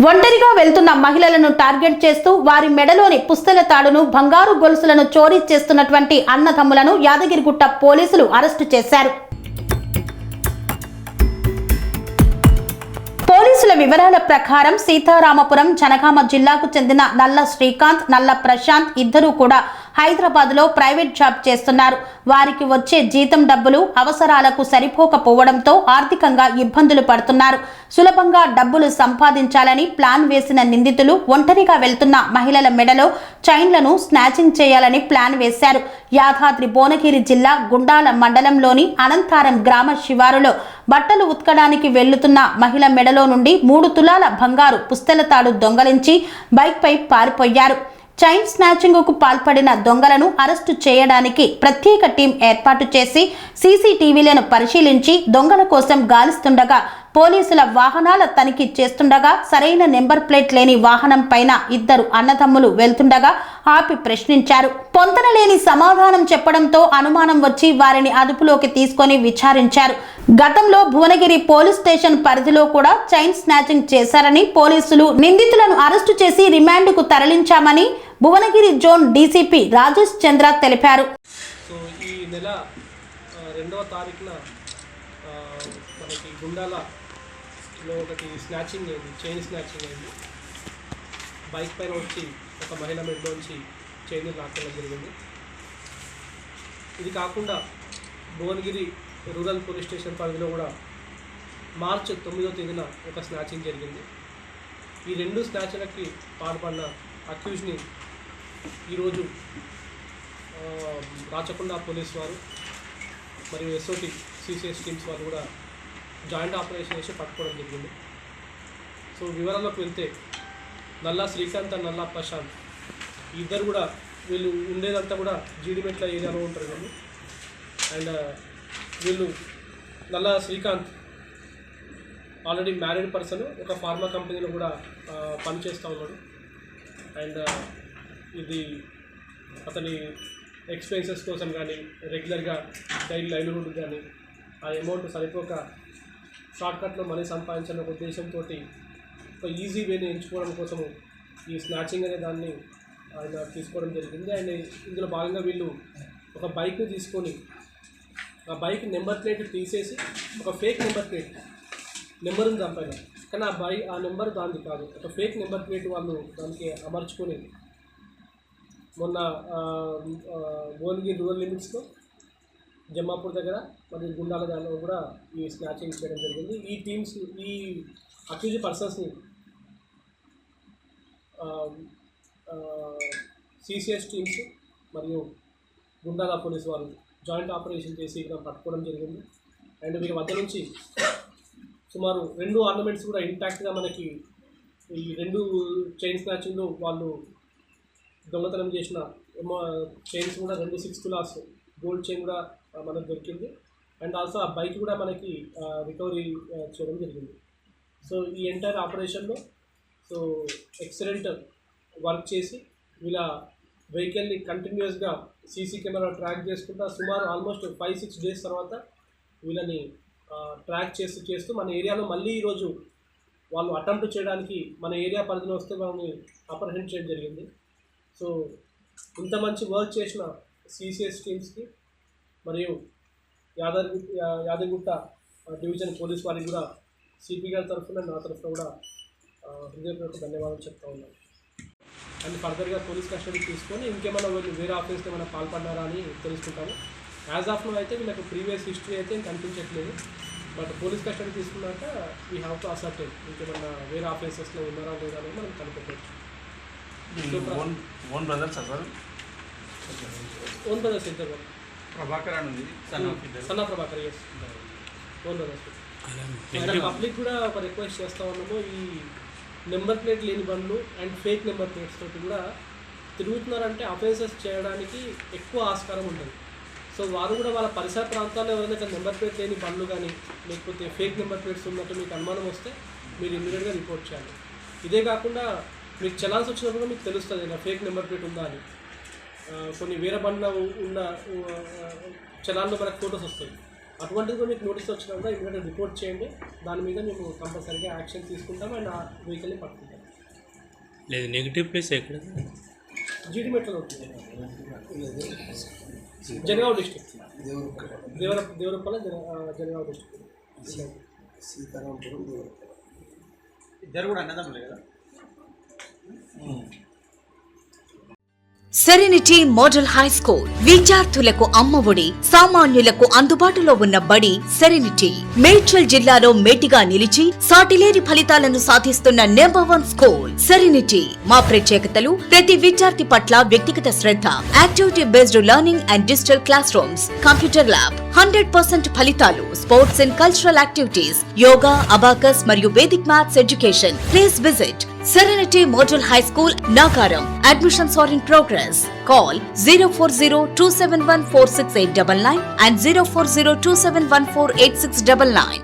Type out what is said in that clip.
ఒంటరిగా వెళ్తున్న మహిళలను టార్గెట్ చేస్తూ వారి మెడలోని పుస్తల తాడును బంగారు గొలుసులను చోరీ చేస్తున్నటువంటి అన్నదమ్ములను యాదగిరిగుట్ట పోలీసులు అరెస్టు చేశారు. పోలీసుల వివరాల ప్రకారం సీతారామపురం జనగామ జిల్లాకు చెందిన నల్ల శ్రీకాంత్, నల్ల ప్రశాంత్ ఇద్దరూ కూడా హైదరాబాద్లో ప్రైవేట్ జాబ్ చేస్తున్నారు. వారికి వచ్చే జీతం డబ్బులు అవసరాలకు సరిపోకపోవడంతో ఆర్థికంగా ఇబ్బందులు పడుతున్నారు. సులభంగా డబ్బులు సంపాదించాలని ప్లాన్ వేసిన నిందితులు ఒంటరిగా వెళ్తున్న మహిళల మెడలో చైన్లను స్నాచింగ్ చేయాలని ప్లాన్ వేశారు. యాదాద్రి భువనగిరి జిల్లా గుండాల మండలంలోని అనంతారం గ్రామ శివారులో బట్టలు ఉతకడానికి వెళ్లుతున్న మహిళ మెడలో నుండి 3 తులాల బంగారు పుస్తల తాడు దొంగలించి బైక్పై పారిపోయారు. చైన్ స్నాచింగ్ కు పాల్పడిన దొంగలను అరెస్టు చేయడానికి ప్రత్యేక టీం ఏర్పాటు చేసి సీసీటీవీలను పరిశీలించి దొంగల కోసం గాలిస్తుండగా పోలీసుల వాహనాల తనిఖీ చేస్తుండగా సరైన నెంబర్ ప్లేట్ లేని వాహనం పైన ఇద్దరు అన్నదమ్ములు వెళ్తుండగా ఆపి ప్రశ్నించారు. పొంతనలేని సమాధానం చెప్పడంతో అనుమానం వచ్చి వారిని అదుపులోకి తీసుకొని విచారించారు. గతంలో భువనగిరి పోలీస్ స్టేషన్ పరిధిలో కూడా చైన్ స్నాచింగ్ చేశారని పోలీసులు నిందితులను అరెస్టు చేసి రిమాండ్కు తరలించామని భువనగిరి జోన్ డీసీపీ రాజేష్ చంద్ర తెలిపారు. సో ఈ నెల 2వ తారీఖున మనకి గుండాలలో ఒకటి స్నాచింగ్ అయింది, చైన్ స్నాచింగ్ అయింది. బైక్ పైన వచ్చి ఒక మహిళ మెడలోంచి చైన్ లాక్కోవడం జరిగింది. ఇది కాకుండా భువనగిరి రూరల్ పోలీస్ స్టేషన్ పరిధిలో కూడా మార్చి 9వ తేదీన ఒక స్నాచింగ్ జరిగింది. ఈ 2 స్నాచ్లకి పాల్పడిన అక్యూజ్ని ఈరోజు రాచకొండ పోలీస్ వారు మరియు ఎస్ఓటి సిసిఎస్ టీమ్స్ వారు కూడా జాయింట్ ఆపరేషన్ చేసి పట్టుకోవడం జరిగింది. సో వివరాల్లోకి వెళ్తే నల్లా శ్రీకాంత్ అండ్ నల్లా ప్రశాంత్ ఇద్దరు కూడా వీళ్ళు ఉండేదంతా కూడా జీడిమెట్ల ఏరియాలో ఉంటారు కానీ. అండ్ వీళ్ళు నల్లా శ్రీకాంత్ ఆల్రెడీ మ్యారీడ్ పర్సన్, ఒక ఫార్మా కంపెనీలో కూడా పనిచేస్తూ ఉన్నాడు. అండ్ ఇది అతని ఎక్స్పెన్సెస్ కోసం కానీ రెగ్యులర్గా డైలీ లైవ్లీహుడ్ కానీ ఆ అమౌంట్ సరిపోక షార్ట్కట్లో మనీ సంపాదించాలనే ఉద్దేశంతో ఒక ఈజీ వేని ఎంచుకోవడం కోసము ఈ స్నాచింగ్ అనే దాన్ని ఆయన తీసుకోవడం జరిగింది. అండ్ ఇందులో భాగంగా వీళ్ళు ఒక బైక్ని తీసుకొని ఆ బైక్ నెంబర్ ప్లేట్ తీసేసి ఒక ఫేక్ నెంబర్ ప్లేట్ నెంబర్ ఉంది దానిపైన, కానీ ఆ నెంబర్ దానిది కాదు, ఒక ఫేక్ నెంబర్ ప్లేట్ వాళ్ళు దానికి అమర్చుకొని మొన్న భువనగిరి రూరల్ లిమిట్స్లో జమ్మాపూర్ దగ్గర మరియు గుండాల దానిలో కూడా ఈ స్నాచింగ్ చేయడం జరిగింది. ఈ టీమ్స్ ఈ అక్యూజ్డ్ పర్సన్స్ని సిసిఎస్ టీమ్స్ మరియు గుండాల పోలీసు వారు జాయింట్ ఆపరేషన్ చేసి ఇక్కడ పట్టుకోవడం జరిగింది. అండ్ వీరి మధ్య నుంచి సుమారు 2 ఆర్నమెంట్స్ కూడా ఇంటాక్ట్గా మనకి ఈ 2 చైన్ స్నాచింగ్లో వాళ్ళు దొంగతనం చేసిన చైన్స్ కూడా 2 6 తులాస్ గోల్డ్ చైన్ కూడా మనకు దొరికింది. అండ్ ఆల్సో ఆ బైక్ కూడా మనకి రికవరీ చేయడం జరిగింది. సో ఈ ఎంటైర్ ఆపరేషన్లో సో ఎక్సలెంట్ వర్క్ చేసి వీళ్ళ వెహికల్ని కంటిన్యూస్గా సీసీ కెమెరా ట్రాక్ చేసుకుంటా సుమారు ఆల్మోస్ట్ 5-6 డేస్ తర్వాత వీళ్ళని ట్రాక్ చేస్తూ మన ఏరియాలో మళ్ళీ ఈరోజు వాళ్ళు అటెంప్ట్ చేయడానికి మన ఏరియా పరిధిలో వస్తే వాళ్ళని అప్రహెండ్ చేయడం జరిగింది. సో ఇంత మంచి వర్క్ చేసిన సిసిఎస్ టీమ్స్కి మరియు యాదగిరిగుట్ట డివిజన్ పోలీస్ వారికి కూడా సిపి గారి తరఫున నా తరఫున కూడా హృదయపూర్వక ధన్యవాదాలు చెప్తా ఉన్నాను. అండ్ ఫర్దర్గా పోలీస్ కస్టడీ తీసుకొని ఇంకేమైనా వేరే ఆఫీస్కి ఏమైనా పాల్పడినారా అని తెలుసుకుంటాము. యాజ్ ఆఫ్ నో అయితే వీళ్ళకి ప్రీవియస్ హిస్టరీ అయితే కనిపించట్లేదు. బట్ పోలీస్ కస్టడీ తీసుకున్నాక వీ హ్యావ్ టు అసర్టైన్ ఇంకేమన్నా వేరే ఆఫీసెస్లో ఉన్నారా లేదా అనేది మనం కనిపెట్టవచ్చు. ఓన్ బ్రదర్స్ ఇద్దరు ప్రభాకర్ అని ఉంది, Sanna Prabhakar, S own brothers. Public కూడా ఒక రిక్వెస్ట్ చేస్తూ ఉన్నాము, ఈ నెంబర్ ప్లేట్ లేని బండ్లు అండ్ ఫేక్ నెంబర్ ప్లేట్స్ తోటి కూడా తిరుగుతున్నారంటే అఫెన్సెస్ చేయడానికి ఎక్కువ ఆస్కారం ఉంటుంది. సో వారు కూడా వాళ్ళ పరిసర ప్రాంతాల్లో ఎవరైనా నెంబర్ ప్లేట్ లేని బండ్లు కానీ లేకపోతే ఫేక్ నెంబర్ ప్లేట్స్ ఉన్నట్టు మీకు అనుమానం వస్తే మీరు ఇమ్మీడియట్గా రిపోర్ట్ చేయాలి. ఇదే కాకుండా మీకు చలాన్స్ వచ్చినప్పుడు మీకు తెలుస్తుంది నా ఫేక్ నెంబర్ ప్లేట్ ఉందా అని. కొన్ని వేరే బండ్ల ఉన్న చలాన్లో మనకు ఫోటోస్ వస్తాయి. అటువంటిది కూడా మీకు నోటీస్ వచ్చినప్పుడు ఇమీడియట్గా రిపోర్ట్ చేయండి. దాని మీద మేము కంపల్సరీగా యాక్షన్ తీసుకుంటాం అండ్ ఆ వెహికల్ని పట్టుకుంటాం. లేదు నెగిటివ్ ప్లేస్ ఎక్కడ? జీడిమెట్లలో ఉంటుంది. Jangaon district, Devarapalli Jangaon district. సీతారాంపురం దేవరపల్లి. ఇద్దరు కూడా అన్నదమ్ములే కదా. సెరెనిటీ మోడల్ హై స్కూల్ విద్యార్థులకు అమ్మఒడి, సామాన్యులకు అందుబాటులో ఉన్న బడి సెరెనిటీ. మేడ్చల్ జిల్లాలో మేటిగా నిలిచి సాటిలేని ఫలితాలను సాధిస్తున్న #1 స్కూల్ సెరెనిటీ. మా ప్రత్యేకతలు ప్రతి విద్యార్థి పట్ల వ్యక్తిగత శ్రద్ధ, activity based learning and digital classrooms, computer lab, 100% ఫలితాలు, sports and cultural activities, yoga, abacus మరియు Vedic maths education. Please visit Serenity Model High School, Nagaram. Admissions are in progress. Call 040-271-46899 and 040-271-48699.